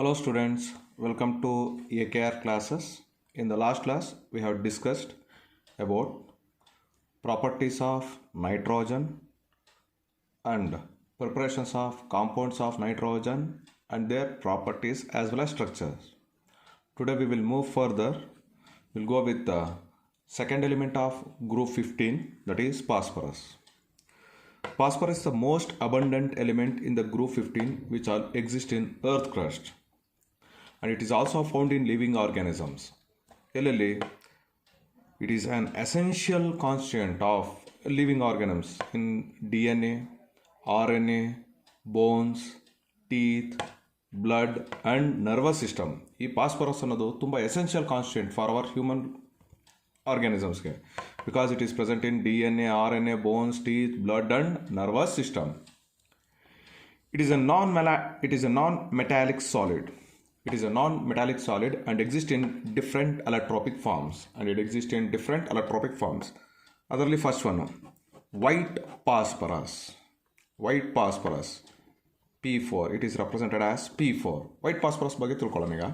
Hello students, welcome to AKR classes. In the last class, we have discussed about properties of nitrogen and preparations of compounds of nitrogen and their properties as well as structures. Today we will move further. We'll go with the second element of group 15, that is phosphorus. Phosphorus is the most abundant element in the group 15 which exists in earth crust, and it is also found in living organisms. LLA, it is an essential constituent of living organisms in DNA, RNA, bones, teeth, blood and nervous system. ಈ phosphorus ಅನ್ನೋದು ತುಂಬ essential constituent for our human ಆರ್ಗ್ಯಾನಿಸಮ್ಸ್ಗೆ, because it is present in DNA, RNA, bones, teeth, blood and nervous system. It is a non-metallic solid. It is a non-metallic solid and exists in different allotropic forms. ಅದರಲ್ಲಿ first one white phosphorus. P4. It is represented as P4. White phosphorus ಬಗ್ಗೆ ತಿಳ್ಕೊಳ್ಳೋಣ ಈಗ.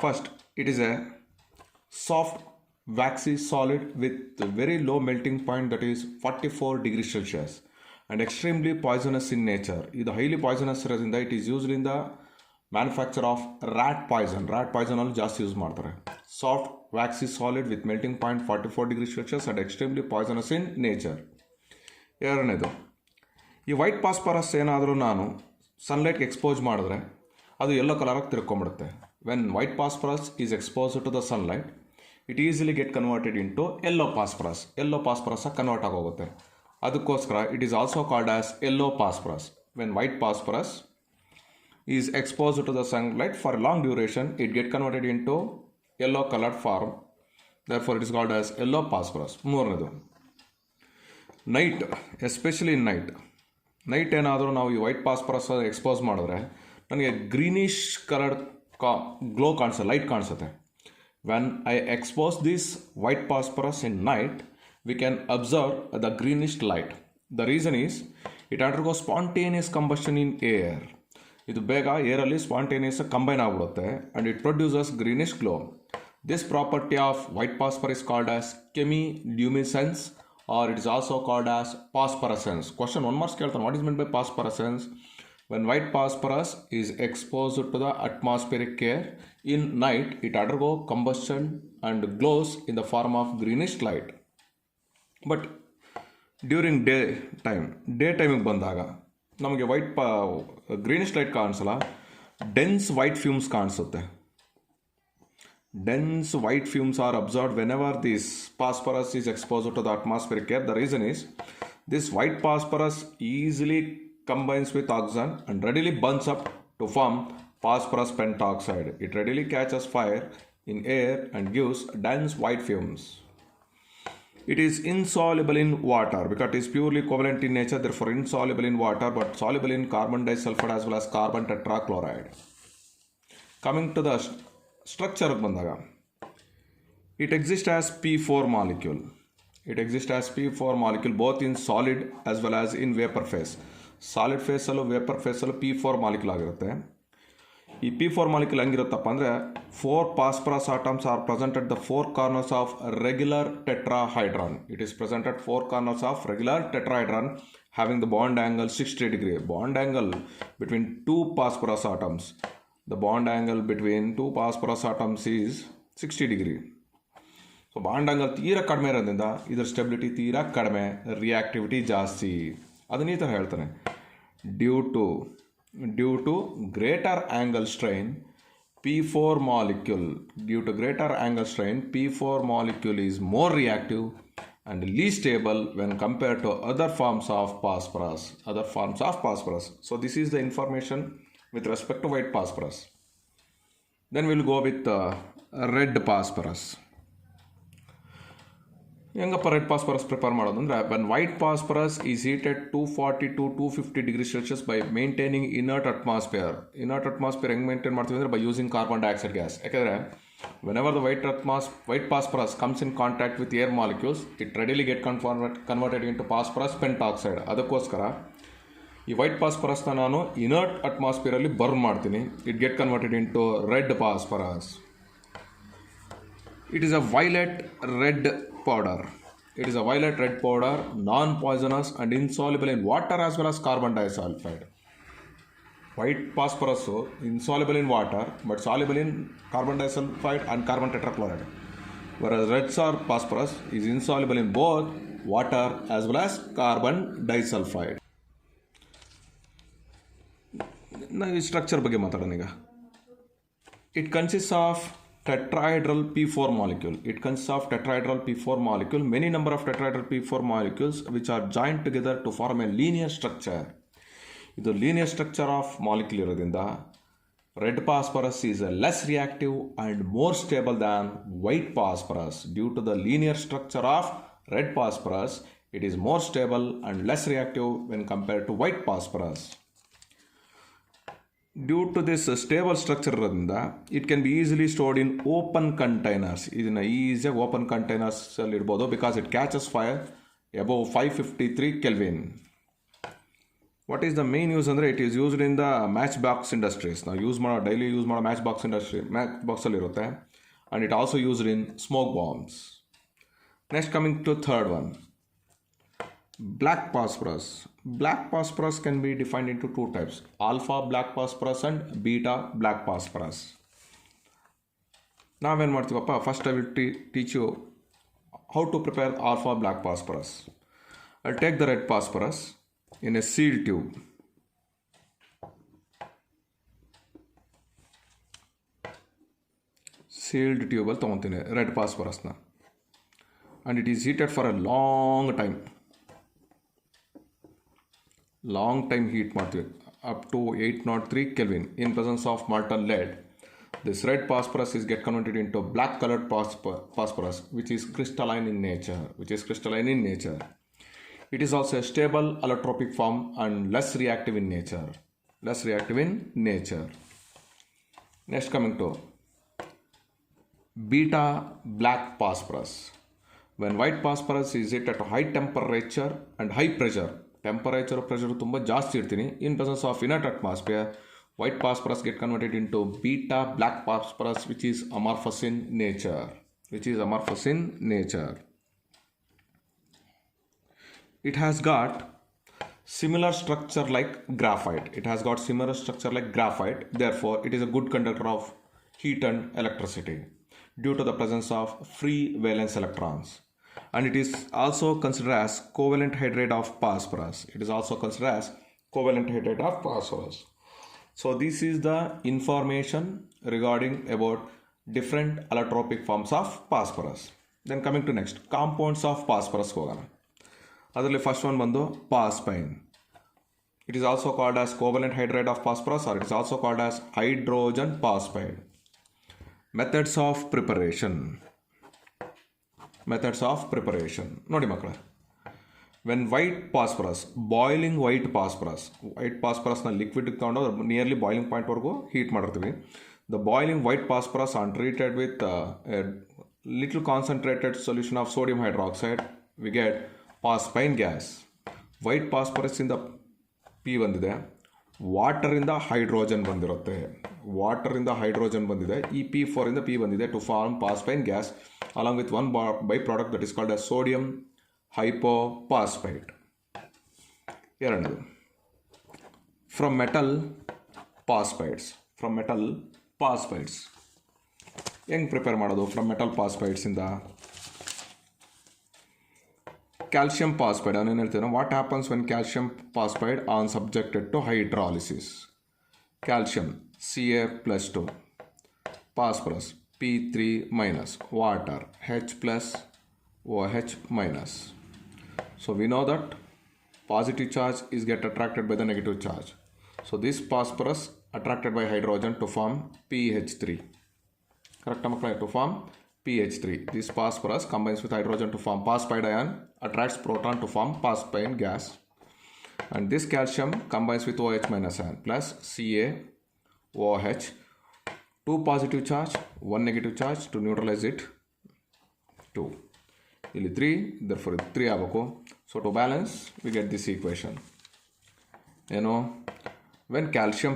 First, it is a soft waxy solid with very low melting point, that is 44 degrees Celsius, and extremely poisonous in nature. ಇದು highly poisonous ಇರೋದ್ರಿಂದ it is used in the manufacture of rat poison ಅಲ್ಲಿ ಜಾಸ್ತಿ use ಮಾಡ್ತಾರೆ. Soft waxy solid with melting point 44 degrees Celsius and extremely poisonous in nature. ಎರಡನೇದು, ಈ white phosphorus ಏನಾದರೂ ನಾನು ಸನ್ಲೈಟ್ಗೆ expose ಮಾಡಿದ್ರೆ ಅದು ಯೆಲ್ಲೋ ಕಲರಾಗಿ ತಿರ್ಕೊಂಬಿಡುತ್ತೆ. When white phosphorus is expose to the sunlight, it easily get converted into yellow phosphorus convert ಆಗೋಗುತ್ತೆ. ಅದಕ್ಕೋಸ್ಕರ it is also called as yellow phosphorus. When white phosphorus is exposed to the sunlight for a long duration, it get converted into yellow colored form. Therefore, it is called as yellow phosphorus. ಮೂರನೇದು, night, especially night ಏನಾದರೂ ನಾವು ಈ white phosphorus expose ಮಾಡಿದ್ರೆ ನನಗೆ greenish coloured glow ಕಾಣಿಸುತ್ತೆ, light ಕಾಣಿಸುತ್ತೆ. When I expose this white phosphorus in night, we can observe the greenish light. The reason is it undergo spontaneous combustion in air. ಇದು ಬೇಗ ಏರಲ್ಲಿ spontaneous combine ಆಗಿಬಿಡುತ್ತೆ and it produces greenish glow. This property of white phosphorus is called as chemiluminescence, or it is also called as phosphorescence. Question 1 marks ಕೇಳ್ತಾನೆ, what is meant by phosphorescence? When white phosphorus is exposed to the atmospheric air in night, it undergo combustion and glows in the form of greenish light. But during daytime ಬಂದಾಗ ನಮಗೆ greenish light ಕಾಣಿಸಲ್ಲ, dense white fumes ಕಾಣಿಸುತ್ತೆ. Dense white fumes are observed whenever this phosphorus is exposed to the atmospheric air. The reason is this white phosphorus easily combines with oxygen and readily burns up to form phosphorus pentoxide. It readily catches fire in air and gives dense white fumes. It is insoluble in water because it is purely covalent in nature, therefore insoluble in water, but soluble in carbon disulfide as well as carbon tetrachloride. Coming to the structure ಬಂದಾಗ, it exists as P4 molecule. Both in solid as well as in vapor phase. Solid ಫೇಸಲ್ಲೂ vapour ಫೇಸಲ್ಲೂ P4 molecule ಆಗಿರುತ್ತೆ. ಈ P4 molecule ಹೆಂಗಿರುತ್ತಪ್ಪ ಅಂದರೆ, 4 phosphorus atoms are present at the 4 corners of regular tetrahedron. It is present at 4 corners of regular tetrahedron having the bond angle 60 degree. Bond angle between 2 phosphorus atoms. The bond angle between 2 phosphorus atoms is 60 degree. So bond angle ತೀರಾ ಕಡಿಮೆ ಇರೋದ್ರಿಂದ ಇದರ stability ತೀರಾ ಕಡಿಮೆ, reactivity ಜಾಸ್ತಿ. ಅದನ್ನ ಈ ಥರ ಹೇಳ್ತಾನೆ, due to greater angle strain P4 molecule is more reactive and least stable when compared to other forms of phosphorus. So this is the information with respect to white phosphorus. Then we'll go with red phosphorus. ಹೆಂಗಪ್ಪ red phosphorus prepare ಮಾಡೋದು ಅಂದರೆ, when white phosphorus is heated 240 to 250 degree Celsius by maintaining inert atmosphere ಹೆಂಗೆ maintain ಮಾಡ್ತೀವಿ ಅಂದರೆ, by using carbon dioxide gas. ಯಾಕೆಂದರೆ whenever the white phosphorus comes in contact with air molecules, it readily get converted into phosphorus pentoxide. ಅದಕ್ಕೋಸ್ಕರ ಈ ಈ white ಫಾಸ್ಫರಸ್ನ ನಾನು inert ಅಟ್ಮಾಸ್ಫಿಯರಲ್ಲಿ ಬರ್ನ್ ಮಾಡ್ತೀನಿ. It get converted into red phosphorus. It is a violet red powder. It is a violet red powder, non-poisonous and insoluble in water as well as carbon disulfide. White phosphorus insoluble in water but soluble in carbon disulfide and carbon tetrachloride. Whereas red phosphorus is insoluble in both water as well as carbon disulfide. ನಾವು ಈ structure ಬಗ್ಗೆ ಮಾತಾಡೋಣ ಈಗ. It consists of tetrahedral P4 molecule. It consists of tetrahedral P4 molecule, many number of tetrahedral P4 molecules which are joined together to form a linear structure. ಇದು linear structure of molecule ಇರೋದ್ರಿಂದ red phosphorus is less reactive and more stable than white phosphorus. Due to the linear structure of red phosphorus, it is more stable and less reactive when compared to white phosphorus. Due to this stable structure ಇರೋದ್ರಿಂದ it can be easily stored in open containers. ಇದನ್ನು ಈಸಿಯಾಗಿ open ಕಂಟೈನರ್ಸಲ್ಲಿ ಇಡ್ಬೋದು because it catches fire above 553 kelvin. What is the main use ಅಂದರೆ it is used in the match box industries. ನಾವು daily use ಮಾಡೋ match ಬಾಕ್ಸಲ್ಲಿ ಇರುತ್ತೆ. And it also used in smoke bombs. Next coming to third one, black phosphorus. Black phosphorus can be defined into two types: alpha black phosphorus and beta black phosphorus. ನಾವೇನು ಮಾಡ್ತೀವಪ್ಪ, first I will teach you how to prepare alpha black phosphorus. I'll take the red phosphorus in a sealed tube. Sealed tube ಅಲ್ಲಿ ತೊಗೊತೀನಿ red ಫಾಸ್ಫರಸ್ನ, and it is heated for a long time heat ಮಾಡ್ತೀವಿ, up to 803 Kelvin in presence of molten lead. This red phosphorus is get converted into black colored phosphorus which is crystalline in nature. It is also a stable allotropic form and less reactive in nature. Next coming to beta black phosphorus. When white phosphorus is hit at a high temperature and high pressure, pressure ತುಂಬ ಜಾಸ್ತಿ ಇರ್ತೀನಿ, in presence of inert atmosphere, white phosphorus get converted into beta black phosphorus which is amorphous in nature. It has got similar structure like graphite. Therefore, it is a good conductor of heat and electricity due to the presence of free valence electrons. And it is also considered as covalent hydrate of phosphorus. So this is the information regarding about different allotropic forms of phosphorus. Then coming to next, compounds of phosphorus ಹೋಗೋಣ. ಅದರಲ್ಲಿ first one ಬಂದು ಪಾಸ್ಪೈನ್. It is also called as covalent hydrate of phosphorus, or it is also called as hydrogen phosphide. Methods of preparation. ನೋಡಿ ಮಕ್ಕಳೇ, when boiling white ಫಾಸ್ಫರಸ್ನ liquid ತಗೊಂಡು nearly boiling ಪಾಯಿಂಟ್ವರೆಗೂ heat ಮಾಡಿರ್ತೀವಿ. The boiling white phosphorus on treated with little concentrated solution of sodium hydroxide, we get phosphine gas. White ಫಾಸ್ಫರಸ್ಸಿಂದ P ಬಂದಿದೆ, ವಾಟರಿಂದ hydrogen ಬಂದಿರುತ್ತೆ, ಈ P4 ಇಂದ P ಬಂದಿದೆ to form phosphine gas along with one byproduct that is called as sodium hypophosphate. ಎರಡನೇದು, from metal phosphates. ಹೆಂಗೆ prepare ಮಾಡೋದು ಫ್ರಮ್ ಮೆಟಲ್ ಫಾಸ್ಫೈಡ್ಸಿಂದ? ಕ್ಯಾಲ್ಶಿಯಂ ಫಾಸ್ಫೈಡ್ ಅವನೇನು ಹೇಳ್ತೀವಿ, what happens when calcium phosphide on subjected to hydrolysis? Calcium Ca+2, phosphorus P3-, water H+OH-. So we know that positive charge is get attracted by the negative charge. So this phosphorus attracted by hydrogen to form PH3. Correct, to form PH3. This phosphorus combines with hydrogen to form phosphide ion, attracts proton to form phosphine gas. And this calcium combines with OH- ion plus CaOH. 2 positive charge, 1 negative charge to neutralize it 2. ಇಲ್ಲಿ 3, therefore 3 ಆಗಬೇಕು. So to balance we get this equation. ಏನು, when calcium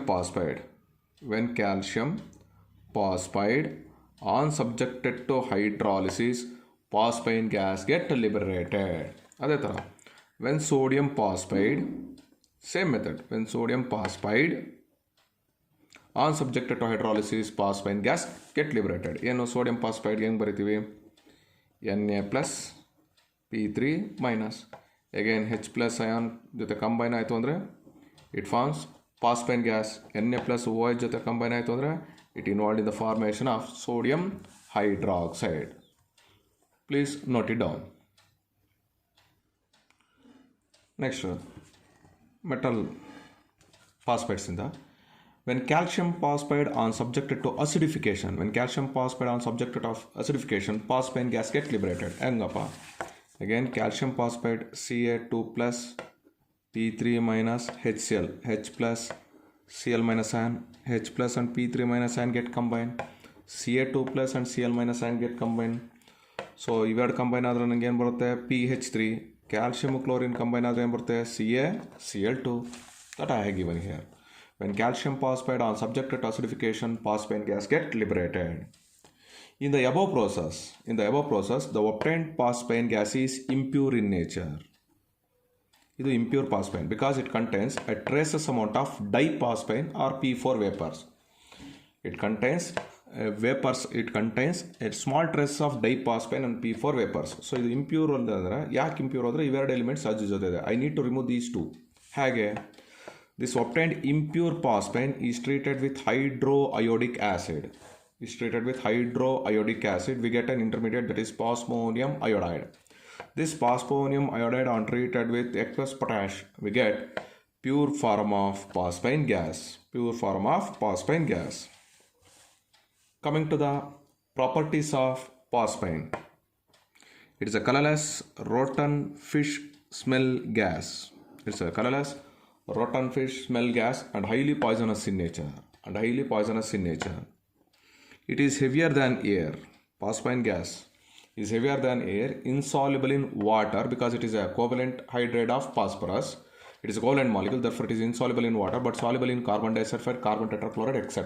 phosphide on subjected to hydrolysis, phosphine gas get liberated. ಅದೇ ಥರ when sodium phosphide, same method, when sodium phosphide on subjected to hydrolysis, phosphine gas get liberated. ಏನು sodium phosphide ಹೆಂಗೆ ಬರಿತೀವಿ, Na plus P3 minus, again H plus ion ಜೊತೆ combine ಆಯಿತು ಅಂದರೆ it forms phosphine gas. Na plus OH ಜೊತೆ combine ಆಯಿತು ಅಂದರೆ it involved in the formation of sodium hydroxide. Please note it down. Next, metal phosphates in the, when calcium phosphide on subjected to acidification, phosphine gas get liberated. Hengappa, again calcium phosphide Ca2 plus P3 minus HCl, H plus Cl minus ion, H plus and P3 minus ion get combined, Ca2 plus and Cl minus ion get combined. So ಇವೆರಡು combine ಆದರೆ ನನಗೆ ಏನು ಬರುತ್ತೆ, PH3, calcium chlorine combine ಆದರೆ ಏನು ಬರುತ್ತೆ, CaCl2. That I have given here. When calcium phosphide on subjected to acidification, phosphine gas get liberated. In the above process, the obtained phosphine gas is impure in nature. ಇದು impure phosphine because it contains a traces amount of diphosphine or P4 vapors. It contains a small traces of diphosphine and P4 vapors. So ಇದು impure ಅಂದರೆ ಯಾಕೆ impure ಅಂದರೆ ಇವೆರಡು elements ಅಜ್ಜು ಜೊತೆ ಇದೆ. I need to remove these two. ಹಾಗೆ this obtained impure phosphine is treated with hydroiodic acid. We get an intermediate that is phosphonium iodide. This phosphonium iodide on treated with aqueous potash, we get pure form of phosphine gas. Coming to the properties of phosphine, it is a colorless rotten fish smell gas. And highly poisonous in nature. It is heavier than air. Phosphine gas is heavier than air, insoluble in water because it is a covalent hydride of phosphorus. It is a covalent molecule, therefore it is insoluble in water but soluble in carbon disulfide, carbon tetrachloride, etc.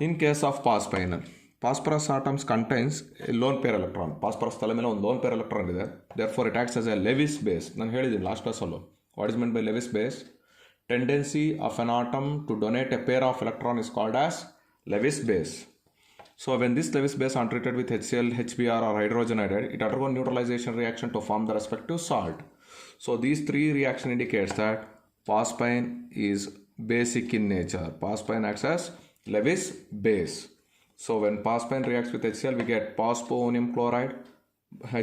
In case of phosphinol, phosphorus atoms contains a lone pair electron. Phosphorus ತಲೆ ಮೇಲೆ ಒಂದು lone pair electron ಇದೆ. Therefore it acts as a Lewis base. ನಾನು ಹೇಳಿದ್ದೀನಿ last ಕ್ಲಾಸಲ್ಲೂ. What is meant by Lewis base? Tendency of an atom to donate a pair of electron is called as Lewis base. So when this Lewis base are treated with HCl, HBr or hydrogen iodide, it undergoes neutralization reaction to form the respective salt. So these three reaction indicates that phosphine is basic in nature. Phosphine acts as Lewis base. So when phosphine reacts with HCl, we get phosphonium chloride,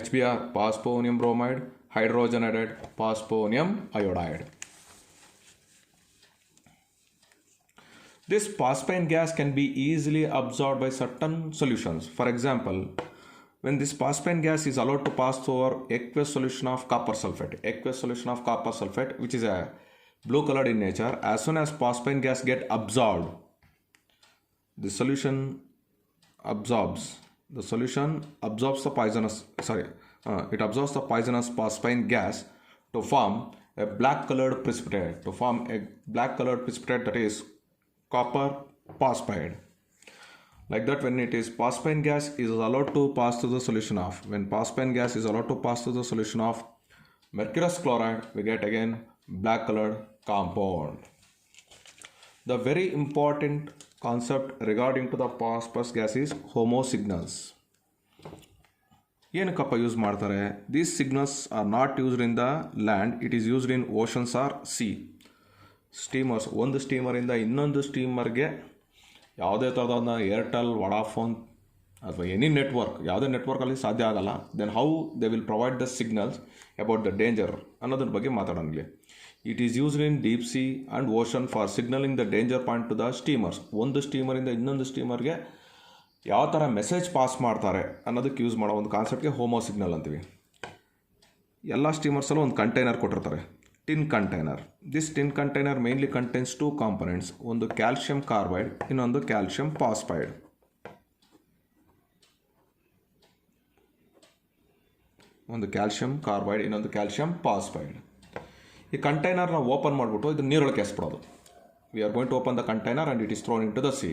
HBr, phosphonium bromide, hydrogen iodide, phosphonium iodide. This phosphine gas can be easily absorbed by certain solutions. For example, when this phosphine gas is allowed to pass through aqueous solution of copper sulfate, which is a blue colored in nature, as soon as phosphine gas get absorbed, the solution absorbs the poisonous phosphine gas to form a black colored precipitate, that is copper phosphide. Like that, when it is phosphine gas is allowed to pass through the solution of, mercurous chloride, we get again black colored compound. The very important concept regarding to the phosphorus gas is homosignals. ಏನಕ್ಕಪ್ಪ use ಮಾಡ್ತಾರೆ? These signals are not used in the land, it is used in oceans or sea. Steamers, ಒಂದು ಸ್ಟೀಮರಿಂದ ಇನ್ನೊಂದು ಸ್ಟೀಮರ್ಗೆ ಯಾವುದೇ ಥರದನ್ನ Airtel, Vodafone ಅಥವಾ any network, ಯಾವುದೇ ನೆಟ್ವರ್ಕಲ್ಲಿ ಸಾಧ್ಯ ಆಗಲ್ಲ. Then how they will provide the signals about the danger ಅನ್ನೋದ್ರ ಬಗ್ಗೆ ಮಾತಾಡೋಂಗೆ. It is used in deep sea and ocean for signalling the danger point to the steamers. ಒಂದು ಸ್ಟೀಮರಿಂದ ಇನ್ನೊಂದು ಸ್ಟೀಮರ್ಗೆ ಯಾವ ಥರ ಮೆಸೇಜ್ ಪಾಸ್ ಮಾಡ್ತಾರೆ ಅನ್ನೋದಕ್ಕೆ ಯೂಸ್ ಮಾಡೋ ಒಂದು ಕಾನ್ಸೆಪ್ಟ್ಗೆ ಹೋಮೋ ಸಿಗ್ನಲ್ ಅಂತೀವಿ. ಎಲ್ಲ ಸ್ಟೀಮರ್ಸಲ್ಲೂ ಒಂದು ಕಂಟೈನರ್ ಕೊಟ್ಟಿರ್ತಾರೆ, tin container. This tin container mainly contains two components, ಒಂದು ಕ್ಯಾಲ್ಶಿಯಂ ಕಾರ್ಬೈಡ್, ಇನ್ನೊಂದು ಕ್ಯಾಲ್ಶಿಯಂ ಫಾಸ್ಫೈಡ್. ಇನ್ನೊಂದು ಕ್ಯಾಲ್ಶಿಯಂ ಫಾಸ್ಫೈಡ್. ಈ ಕಂಟೈನರ್ನ ಓಪನ್ ಮಾಡಿಬಿಟ್ಟು ಇದು ನೀರೊಳಗೆ ಎಸ್ಬಿಡೋದು. We are going to open the container and it is thrown into the sea.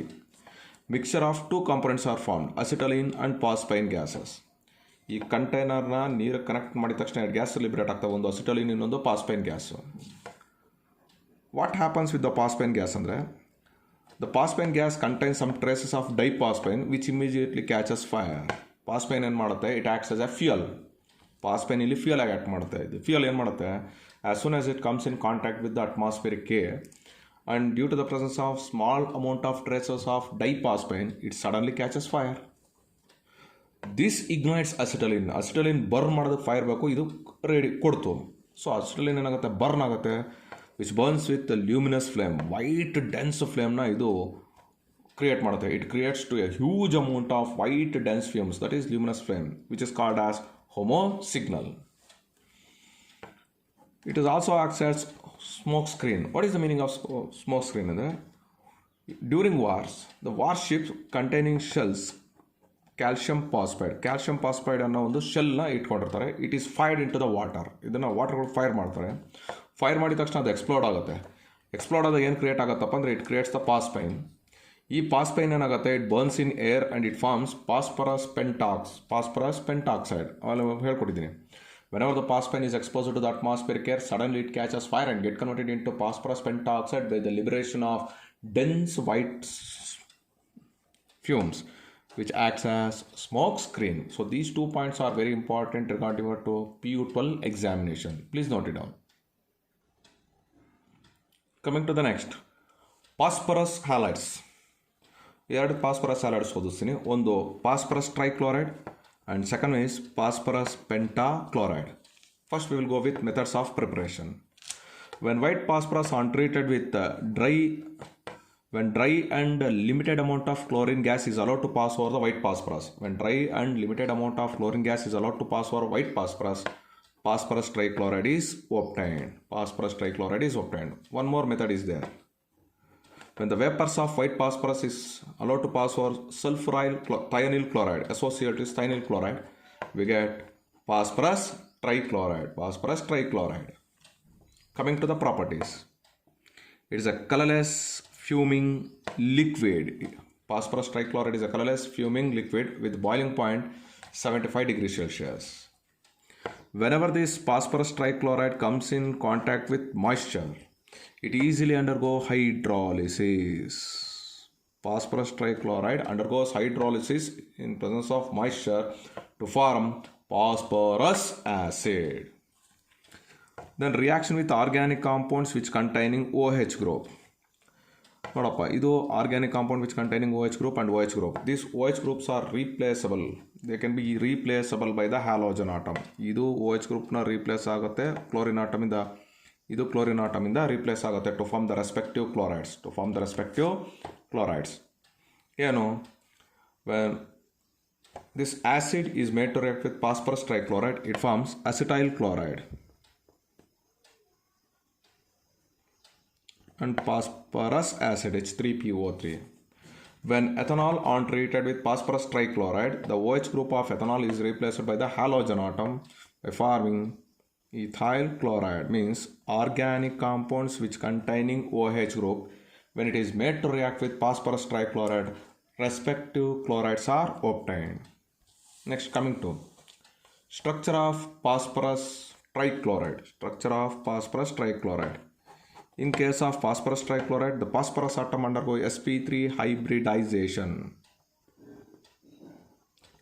Mixture of two components are formed, acetylene and phosphine gases. ಈ ಕಂಟೈನರ್ನ ನೀರು ಕನೆಕ್ಟ್ ಮಾಡಿದ ತಕ್ಷಣ ಎರಡು ಗ್ಯಾಸ್ ಲಿಬ್ರೇಟ್ ಆಗ್ತವೆ, ಒಂದು ಅಸಿಟಲಿನ್, ಇನ್ನೊಂದು phosphine gas. What happens with the phosphine gas ಅಂದರೆ, the phosphine gas contains some traces of diphosphine which immediately catches fire. Phosphine ಏನು ಮಾಡುತ್ತೆ, it acts as a fuel. Phosphine ಇಲ್ಲಿ ಫ್ಯೂಯಲ್ ಆಗಿ act ಮಾಡುತ್ತೆ. ಇದು ಫ್ಯೂಯಲ್ ಏನು ಮಾಡುತ್ತೆ, as soon as it comes in contact with the atmospheric air and due to the presence of small amount of traces of dipaspine, it suddenly catches fire. This ignites acetylene. Acetylene burn ಮಾಡೋದಕ್ಕೆ fire ಬೇಕು, ಇದು ready ಕೊಡ್ತು. So acetylene ಏನಾಗುತ್ತೆ, burn ಆಗುತ್ತೆ, which burns with luminous flame. White dense ಫ್ಲೇಮ್ನ ಇದು create ಮಾಡುತ್ತೆ. It creates to a huge amount of white dense flames, that is luminous flame, which is called as ಹೋಮೋ signal. It is also acts as smoke screen. What is the meaning of smoke screen? During wars, the warships containing shells, calcium phosphide ಅನ್ನೋ ಒಂದು ಶೆಲ್ನ ಇಟ್ಕೊಂಡಿರ್ತಾರೆ. It is fired into the water. ಇದನ್ನು water fire ಮಾಡ್ತಾರೆ. Fire ಮಾಡಿದ ತಕ್ಷಣ ಅದು explode ಆಗುತ್ತೆ. ಎಕ್ಸ್ಪ್ಲೋಡ್ ಆದಾಗ ಏನು ಕ್ರಿಯೇಟ್ ಆಗುತ್ತಪ್ಪ ಅಂದರೆ, ಇಟ್ ಕ್ರಿಯೇಟ್ಸ್ ದ ಪಾಸ್ಪೈನ್. ಈ ಪಾಸ್ಪೈನ್ ಏನಾಗುತ್ತೆ, it burns in air and it forms phosphorus pentoxide. ಅವೆಲ್ಲ ಹೇಳ್ಕೊಟ್ಟಿದ್ದೀನಿ. Whenever the paspine is exposed to the atmospheric air, suddenly it catches fire and get converted into phosphorus pentoxide by the liberation of dense white fumes, which acts as smoke screen. So these 2 points are very important regarding to PU12 examination. Please note it down. Coming to the next, phosphorus halides. ಎರಡು phosphorus halides ಓದಿಸ್ತೀನಿ. ಒಂದು phosphorus ಟ್ರೈಕ್ಲೋರೈಡ್ and second is phosphorus pentachloride. First we will go with methods of preparation. When white phosphorus untreated with dry and limited amount of chlorine gas is allowed to pass over the white phosphorus. When dry and limited amount of chlorine gas is allowed to pass over white phosphorus, phosphorus trichloride is obtained. One more method is there. When the vapors of white phosphorus is allowed to pass over sulfuryl thionyl chloride associated with thionyl chloride, we get phosphorus trichloride. Coming to the properties, it is a colorless fuming liquid. Phosphorus trichloride is a colorless fuming liquid with boiling point 75 degrees Celsius. Whenever this phosphorus trichloride comes in contact with moisture, it easily undergoes hydrolysis. Phosphorus trichloride undergoes hydrolysis in presence of moisture to form phosphorus acid. Then reaction with organic compounds which containing OH group. ನೋಡಪ್ಪ, ಇದು organic compound which containing OH group and OH group. These OH groups are replaceable. They can be replaceable by the halogen atom. ಇದು OH groupನ replace ಆಗುತ್ತೆ chlorine ಆಟಮಿಂದ. ಇದು chlorine ಆಟಮಿಂದ replace ಆಗುತ್ತೆ to form the respective chlorides. ಏನು, when this acid is made to react with phosphorus trichloride, it forms acetyl chloride and phosphorus acid H3PO3. When ethanol on treated with phosphorus trichloride, the OH group of ethanol is replaced by the halogen atom by forming ethyl chloride. Means organic compounds which containing OH group, when it is made to react with phosphorus trichloride, respective chlorides are obtained. Next, coming to structure of phosphorus trichloride. In case of phosphorus trichloride, the phosphorus atom undergoes sp3 hybridization.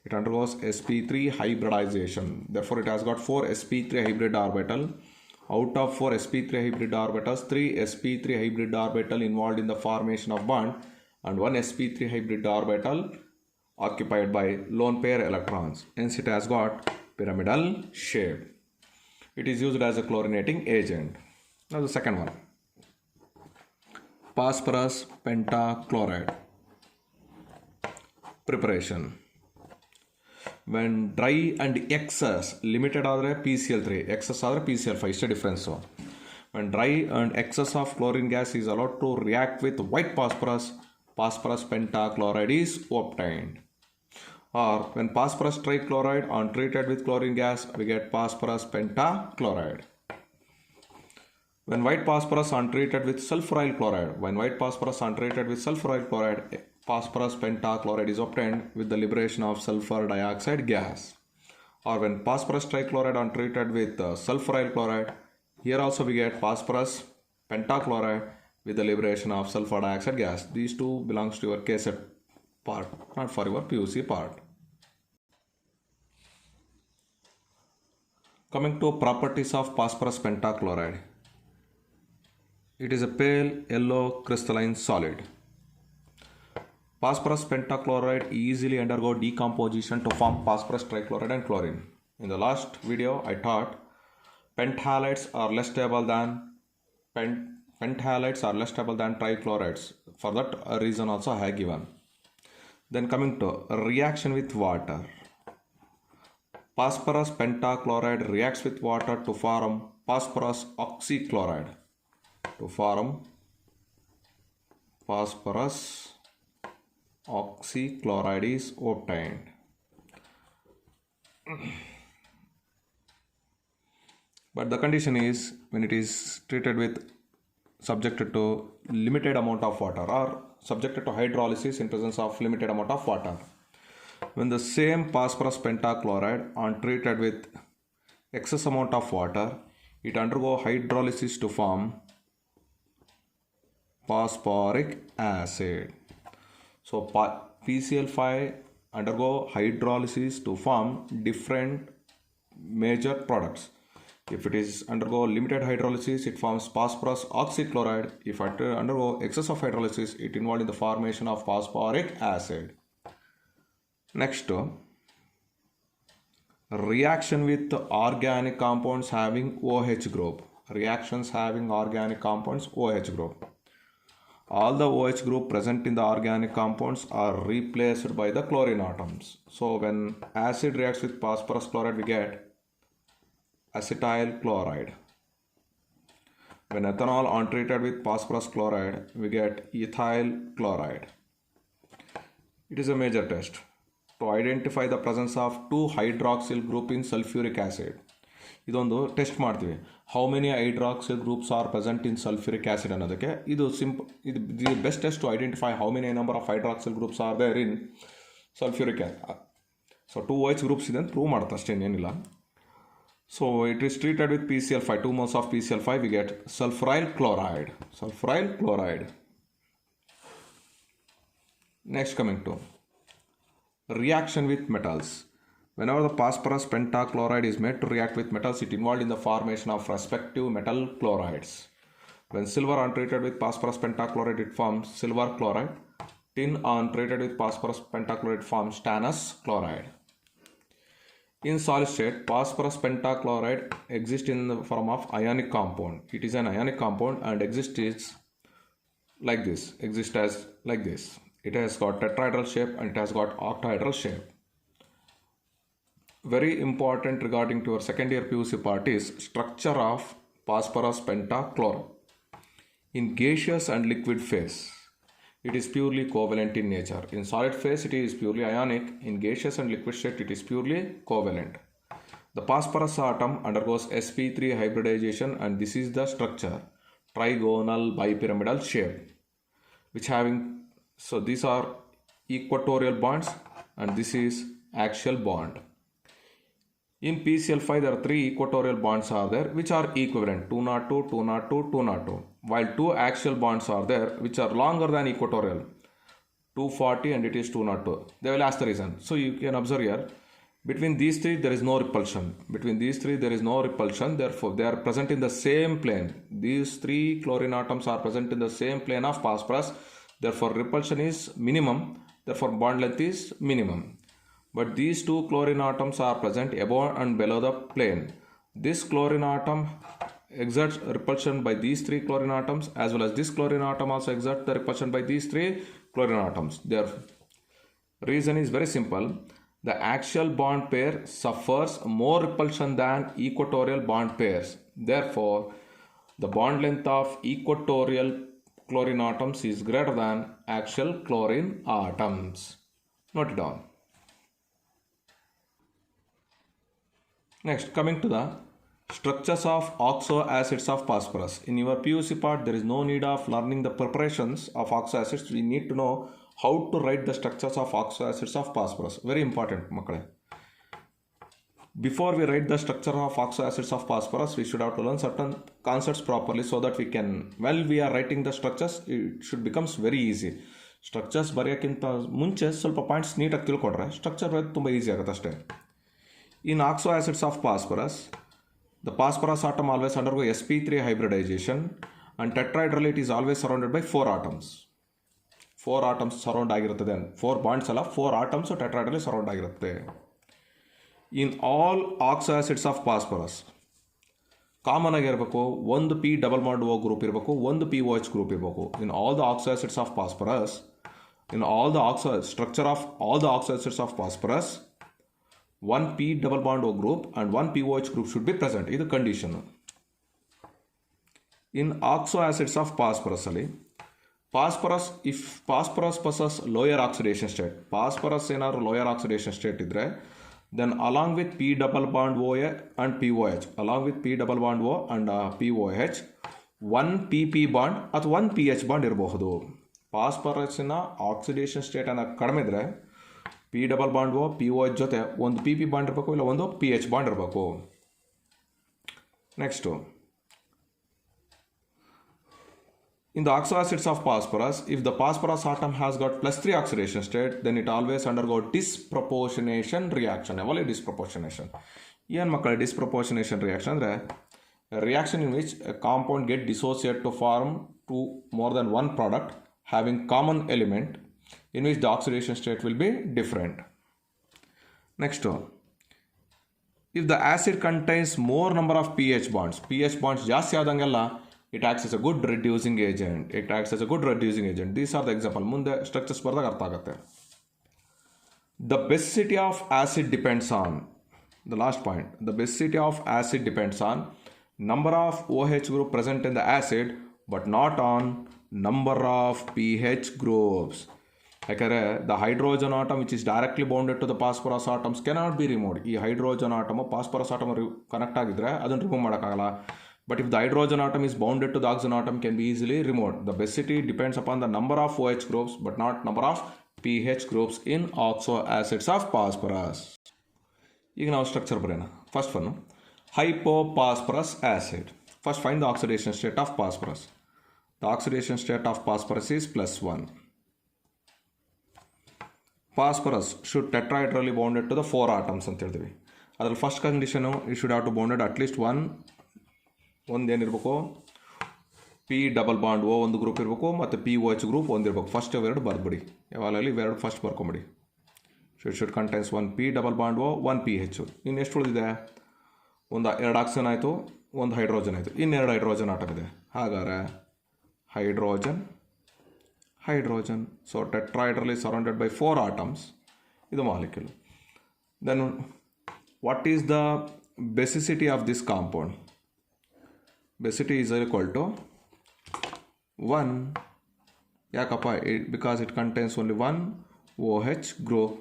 It undergoes sp3 hybridization. Therefore, it has got 4 sp3 hybrid orbital. Out of 4 sp3 hybrid orbitals, 3 sp3 hybrid orbital involved in the formation of bond and 1 sp3 hybrid orbital occupied by lone pair electrons. Hence, it has got pyramidal shape. It is used as a chlorinating agent. Now, the second one. Phosphorus pentachloride preparation. When dry and excess, limited ಆದರೆ PCl3, excess ಆದರೆ PCl5, ಇಷ್ಟೇ difference. When dry and excess of chlorine gas is allowed to react with white phosphorus pentachloride is obtained. Or when phosphorus trichloride on treated with chlorine gas, we get phosphorus pentachloride. When white phosphorus untreated with sulfuryl chloride, phosphorus pentachloride is obtained with the liberation of sulfur dioxide gas. Or when phosphorus trichloride untreated with sulfuryl chloride, here also we get phosphorus pentachloride with the liberation of sulfur dioxide gas. These two belongs to your KSET part, not for your PUC part. Coming to properties of phosphorus pentachloride. It is a pale yellow crystalline solid. Phosphorus pentachloride easily undergo decomposition to form phosphorus trichloride and chlorine. In the last video, I taught penthalides are less stable than trichlorides. For that reason also I have given. Then coming to reaction with water. Phosphorus pentachloride reacts with water to form phosphorus oxychloride. Phosphorus oxychloride is obtained. But the condition is when it is treated with subjected to limited amount of water or subjected to hydrolysis in presence of limited amount of water. When the same phosphorus pentachloride untreated with excess amount of water, it undergo hydrolysis to form phosphoric acid. So PCl5 undergo hydrolysis to form different major products. If it is undergo limited hydrolysis, it forms phosphorus oxychloride. If it undergo excess of hydrolysis, it involved in the formation of phosphoric acid. Next, reaction with organic compounds having OH group. Reactions having organic compounds OH group. All the OH group present in the organic compounds are replaced by the chlorine atoms. So when acid reacts with phosphorus chloride, we get acetyl chloride. When ethanol untreated with phosphorus chloride, we get ethyl chloride. It is a major test to identify the presence of 2-hydroxyl group in sulfuric acid. ಇದೊಂದು test ಮಾಡ್ತೀವಿ. How many hydroxyl groups are present in sulphuric acid ಅನ್ನೋದಕ್ಕೆ ಇದು the best test to identify how many number of hydroxyl groups are there in sulphuric acid. So 2 OH groups ಇದೆ ಅಂತ prove ಮಾಡುತ್ತೆ ಅಷ್ಟೇ, ಏನಿಲ್ಲ. So it is treated with PCl5, 2 moles of PCl5, we get sulfuryl chloride. Next, coming to reaction with metals. Whenever the phosphorus pentachloride is made to react with metals, it involved in the formation of respective metal chlorides. When silver untreated with phosphorus pentachloride, it forms silver chloride. Tin untreated with phosphorus pentachloride forms stannous chloride. In solid state, phosphorus pentachloride exists in the form of ionic compound. It is an ionic compound and exists like this. It has got tetrahedral shape and it has got octahedral shape. Very important regarding to your second year PUC part is structure of phosphorus pentachloride. In gaseous and liquid phase, it is purely covalent in nature. In solid phase, it is purely ionic. In gaseous and liquid state, it is purely covalent. The phosphorus atom undergoes sp3 hybridization, and this is the structure, trigonal bipyramidal shape, which having, so these are equatorial bonds and this is axial bond. In PCl5, there are 3 equatorial bonds are there which are equivalent, 202, 202, 202, while 2 axial bonds are there which are longer than equatorial, 240 and it is 202. They will ask the reason. So you can observe here, between these 3 there is no repulsion. Therefore they are present in the same plane. These 3 chlorine atoms are present in the same plane of phosphorus. Therefore repulsion is minimum. Therefore bond length is minimum. But these 2 chlorine atoms are present above and below the plane. This chlorine atom exerts repulsion by these 3 chlorine atoms, as well as this chlorine atom also exerts the repulsion by these 3 chlorine atoms. Their reason is very simple. The axial bond pair suffers more repulsion than equatorial bond pairs. Therefore, the bond length of equatorial chlorine atoms is greater than axial chlorine atoms. Note it down. Next, coming to the Structures of oxo acids of phosphorus. In your PUC part, there is no need of learning the preparations of oxo acids. We need to know how to write the structures of oxo acids of phosphorus. Very important, makale. Before we write the structure of oxo acids of phosphorus, we should have to learn certain concepts properly so that we can, while we are writing the structures, it should becomes very easy. Structures ಬರೆಯೋಕ್ಕಿಂತ ಮುಂಚೆ ಸ್ವಲ್ಪ points ನೀಟಾಗಿ ತಿಳ್ಕೊಂಡ್ರೆ structure ಬರೆಯೋದು ತುಂಬ easy ಆಗುತ್ತೆ ಅಷ್ಟೇ. In oxo acids of phosphorus, the phosphorus atom always undergo sp3 hybridisation and tetrahedral it is always surrounded by 4 atoms. 4 atoms surround ಆಗಿರುತ್ತದೆ. 4 ಬಾಂಡ್ಸ್ ಅಲ್ಲ, 4 ಆಟಮ್ಸ್ ಟೆಟ್ರಾಹೈಡ್ರಲ್ ಸರೌಂಡ್ ಆಗಿರುತ್ತೆ. In all oxo acids of phosphorus common ಆಗಿರಬೇಕು, ಒಂದು P double bond O group ಇರಬೇಕು, ಒಂದು POH group ಇರಬೇಕು. In all the oxo acids of phosphorus, in all the structure of all the oxo acids of phosphorus, one P double bond O group and one POH group should be present. This is the condition. In oxo acids of phosphorus, if phosphorus possesses lower oxidation state, phosphorus in our lower oxidation state idre, then along with P double bond OA and POH, along with P double bond O and POH, one PP bond ಅಥವಾ one PH bond ಇರಬಹುದು. ಫಾಸ್ಫರಸ್ಸಿನ oxidation ಸ್ಟೇಟನ್ನು ಕಡಿಮೆ ಇದ್ದರೆ P double bond O POH ಜೊತೆ ಒಂದು PP bond ಇರಬೇಕು, ಇಲ್ಲ ಒಂದು PH bond ಇರಬೇಕು. Next, in the oxo acids of phosphorus, if the phosphorus atom has got +3 oxidation state, then it always undergo disproportionation reaction. ಯಾವಲ್ಲಿ disproportionation? ಏನು ಮಕ್ಕಳು disproportionation reaction ಅಂದರೆ reaction in which a compound get dissociated to form two more than one product having common element in which the oxidation state will be different. Next one, if the acid contains more number of pH bonds ಜಾಸ್ತಿ ಆದಂಗೆಲ್ಲ it acts as a good reducing agent. These are the example. ಮುಂದೆ structures ಬರೆದಾಗ ಅರ್ಥ ಆಗುತ್ತೆ. The basicity of acid depends on, the last point, the basicity of acid depends on number of OH group present in the acid but not on number of pH groups. ಯಾಕಂದರೆ the hydrogen atom which is directly bounded to the phosphorus atoms cannot be removed. ಈ hydrogen atom phosphorus atom connect ಆಗಿದ್ರೆ ಅದನ್ನು remove ಮಾಡೋಕ್ಕಾಗಲ್ಲ. But if the hydrogen atom is bounded to the oxygen atom can be easily removed. The basicity depends upon the number of OH groups but not number of pH groups in oxo acids of phosphorus. ಈಗ ನಾವು structure ಬರೆಯೋಣ. First one, hypophosphorus acid. First find the oxidation state of phosphorus. The oxidation state of phosphorus is +1. Phosphorus should tetrahedrally bonded to the 4 atoms ಅಂತ ಹೇಳ್ತೀವಿ. ಅದ್ರಲ್ಲಿ first condition it should have to bounded at least ಒಂದೇನಿರಬೇಕು, P double bond O ಒಂದು group ಇರಬೇಕು ಮತ್ತು POH group ಒಂದಿರಬೇಕು. First ಇವೆರಡು ಬರ್ಬಿಡಿ, ಯಾವಾಗಲಿ ಇವೆರಡು ಫಸ್ಟ್ ಬರ್ಕೊಂಬಿಡಿ. It should contains one P double bond O, one PH. ಇನ್ನು ಎಷ್ಟು ಉಳಿದಿದೆ? ಒಂದು 2 ಆಕ್ಸಿಜನ್ ಆಯಿತು, ಒಂದು ಹೈಡ್ರೋಜನ್ ಆಯಿತು, ಇನ್ನೆರಡು ಹೈಡ್ರೋಜನ್ ಆಟಮ್ ಇದೆ. ಹಾಗಾದರೆ hydrogen so tetrahedral is surrounded by 4 atoms. ಇದು molecule. Then what is the basicity of this compound? Basicity is equal to 1. ಯಾಕಪ್ಪ? Because it contains only one OH group,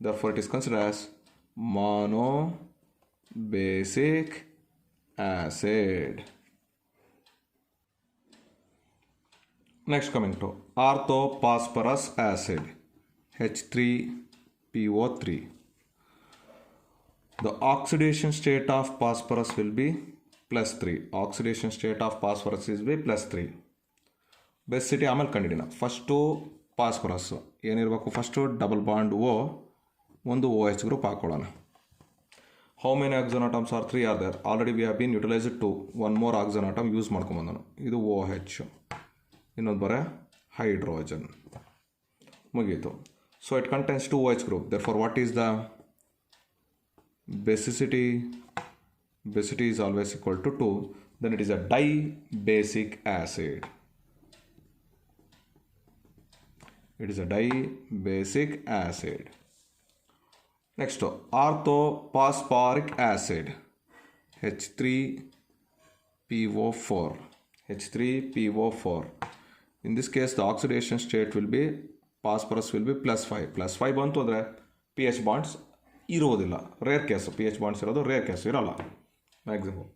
therefore it is considered as monobasic acid. Next, coming to orthophosphorus acid, H3PO3. The oxidation state of phosphorus will be +3. Oxidation state of phosphorus is be +3. Basicity ಆಮೇಲೆ ಕಂಡಿಡಿನ. First phosphorus ಏನಿರಬೇಕು? First double bond O, ಒಂದು OH group ಹಾಕೊಳ್ಳೋಣ. How many oxygen atoms are 3 are there? Already we have been utilized 2. One more oxygen atom use ಮಾಡ್ಕೊಂಬಂದನು. ಇದು OH, ಇನ್ನೊಂದು ಬರ hydrogen, ಮುಗೀತು. So it contains 2 OH group. Therefore what is the basicity? Basicity is always equal to 2. Then it is a dibasic acid. It is a dibasic acid. Next, orthophosphoric acid, H3PO4. H3PO4. In this case, the oxidation state will be, phosphorus will be +5. +5 ಬಂತು ಅಂದರೆ PH bonds ಇರೋದಿಲ್ಲ. Rare case, PH bonds ಇರೋದು rare case, ಇರೋಲ್ಲ maximum.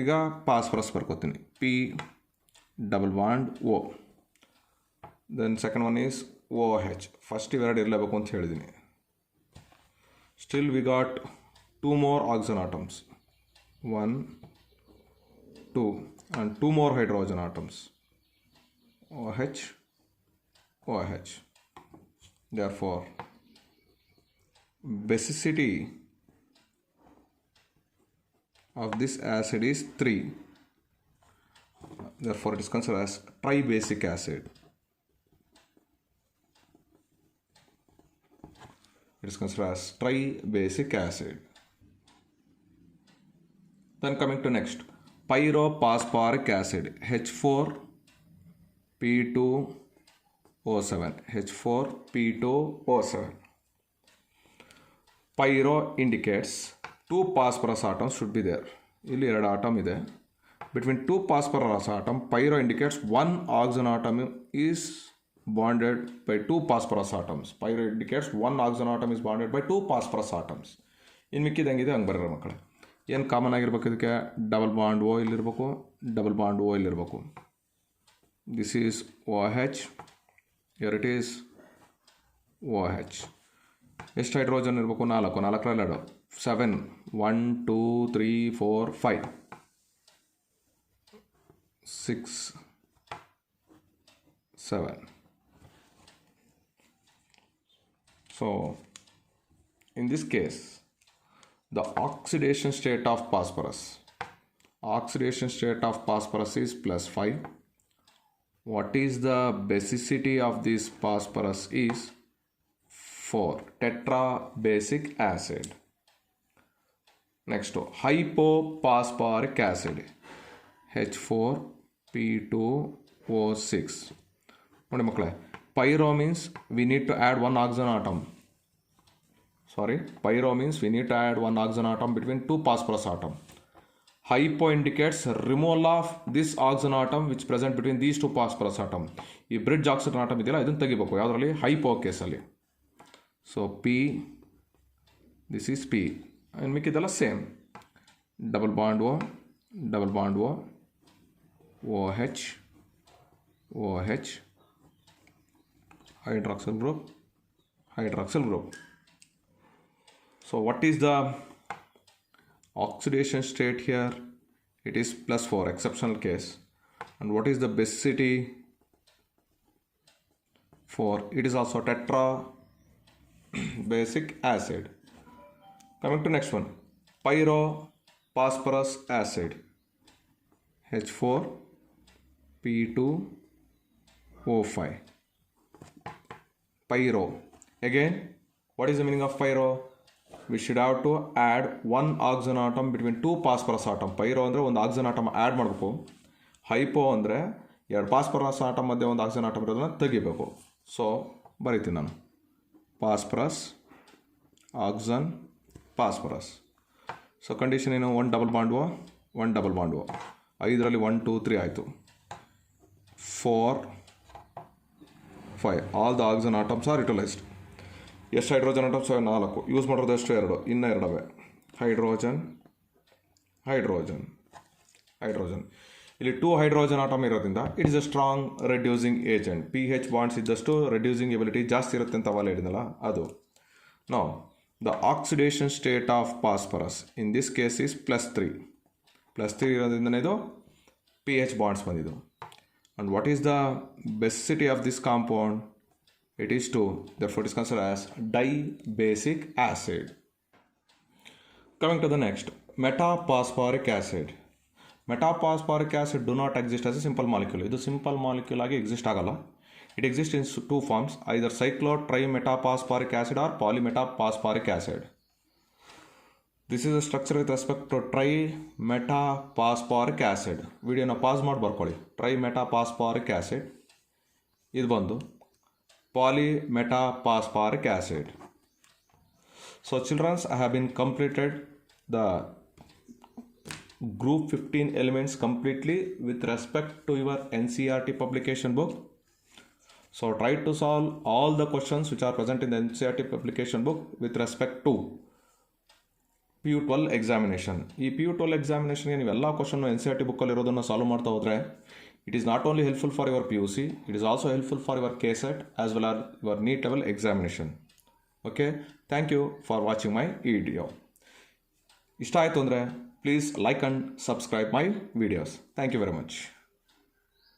ಈಗ phosphorus ಬರ್ಕೋತೀನಿ P double bond O. Then second one is O H. First ಇವೆರಡು ಇರಲೇಬೇಕು ಅಂತ ಹೇಳಿದ್ದೀನಿ. Still we got 2 more oxygen atoms, 1 2 and 2 more hydrogen atoms, OH OH. Therefore basicity of this acid is 3. Therefore it is considered as tribasic acid. It is considered as tribasic acid. Then coming to next, pyrophosphoric acid, H4P2O7, H4P2O7. Pyro indicates 2 phosphorus atoms should be there. ಇಲ್ಲಿ 2 atom ಇದೆ. Between 2 phosphorus atom, pyro indicates 1 oxygen atom is bonded by 2 phosphorus atoms. Pyro indicates 1 oxygen atom is bonded by 2 phosphorus atoms. ಇನ್ನು ಮಿಕ್ಕಿದಂಗಿದೆ ಹಂಗೆ ಬರ್ರಿ ಮಕ್ಕಳೇ. ಏನು common ಆಗಿರ್ಬೇಕು ಇದಕ್ಕೆ? Double bond O ಇಲ್ಲಿರ್ಬೇಕು, ಡಬಲ್ ಬಾಂಡ್ ಓ ಇಲ್ಲಿರ್ಬೇಕು. This is O H, here it is O H. ಎಷ್ಟು ಹೈಡ್ರೋಜನ್ ಇರಬೇಕು? 4, 4ರಲ್ಲಿ 2, 7, 1 2 3 4 5 6 7. So in this case the oxidation state of phosphorus is +5. What is the basicity of this phosphorus is 4, tetrabasic acid. Next, hypophosphoric acid, H4P2O6. ನೋಡಿ ಮಕ್ಕಳೇ, pyro means we need to add 1 oxygen atom. Pyro means we need to add 1 oxygen atom between 2 phosphorus atom. Hypo indicates removal of this oxygen atom which present between these 2 phosphorus atom. ಈ bridge oxygen atom ಇದೆಯಲ್ಲ, ಇದನ್ನು ತೆಗಿಬೇಕು ಯಾವುದರಲ್ಲಿ? Hypo ಕೇಸಲ್ಲಿ. So P, this is P, ಇನ್ನು ಮಿಕ್ಕಿದೆಲ್ಲ same. Double bond O, double bond O, O H, O H, hydroxyl group, hydroxyl group. So what is the oxidation state here? It is +4, exceptional case. And what is the basicity? 4. It is also tetrabasic acid. Coming to next one, pyrophosphorus acid, H4P2O5. Pyro. Again, what is the meaning of pyro? We should have to add 1 oxygen atom between 2 phosphorus atom. Pyro ಅಂದರೆ ಒಂದು oxygen atom add ಮಾಡಬೇಕು. Hypo ಅಂದರೆ 2 phosphorus atom ಮಧ್ಯೆ ಒಂದು oxygen atom ಇರೋದನ್ನ ತೆಗಿಬೇಕು. So ಬರೀತೀನಿ ನಾನು, phosphorus, oxygen, phosphorus. So condition ಏನು? 1 double bond O, 1 double bond O. 5ರಲ್ಲಿ 1 2 3 ಆಯಿತು. 4 5. All the oxygen atoms are utilised. ಎಷ್ಟು ಹೈಡ್ರೋಜನ್ ಆಟಮ್ಸ್? 4. ಯೂಸ್ ಮಾಡೋದು ಎಷ್ಟು? 2. ಇನ್ನೂ 2 ಹೈಡ್ರೋಜನ್, ಹೈಡ್ರೋಜನ್, ಹೈಡ್ರೋಜನ್. ಇಲ್ಲಿ 2 ಹೈಡ್ರೋಜನ್ ಆಟಮ್ ಇರೋದ್ರಿಂದ it is a strong reducing agent. P H bonds ಇದ್ದಷ್ಟು ರೆಡ್ಯೂಸಿಂಗ್ ಎಬಿಲಿಟಿ ಜಾಸ್ತಿ ಇರುತ್ತೆ ಅಂತ ಅವಾಗ ಹೇಳಿದ್ನಲ್ಲ ಅದು. Know the oxidation state of phosphorus in this case is +3. +3 ಇರೋದ್ರಿಂದನೇ ಇದು ಪಿ ಹೆಚ್ ಬಾಂಡ್ಸ್ ಬಂದಿದ್ದು. And what is the basicity of this compound? It is 2. Therefore it is considered as dibasic acid. Coming to the next, metaphosphoric acid. Metaphosphoric acid do not exist as a simple molecule. ಇದು simple molecule ಆಗಿ exist ಆಗಲ್ಲ. It exists in 2 forms, either cyclotrimetaphosphoric acid or polymetaphosphoric acid. This is a structure with respect to trimetaphosphoric acid. ವಿಡಿಯೋನ pass ಮಾಡಿ ಬರ್ಕೊಳ್ಳಿ. Trimetaphosphoric acid, ಇದು ಬಂದು polymetaphosporic acid. So children, I have been completed the group 15 elements completely with respect to your NCERT publication book. So try to solve all the questions which are present in the NCERT publication book with respect to PU12 examination. ಈ PU12 ಎಕ್ಸಾಮಿನೇಷನ್ಗೆ ನೀವೆಲ್ಲ question NCERT ಬುಕ್ಕಲ್ಲಿರೋದನ್ನು solve ಮಾಡ್ತಾ ಹೋದರೆ it is not only helpful for your PUC, it is also helpful for your KSET as well or your NEET level examination. Okay, thank you for watching my video. ಇಷ್ಟ ಆಯಿತು ಅಂದರೆ please like and subscribe my videos. Thank you very much.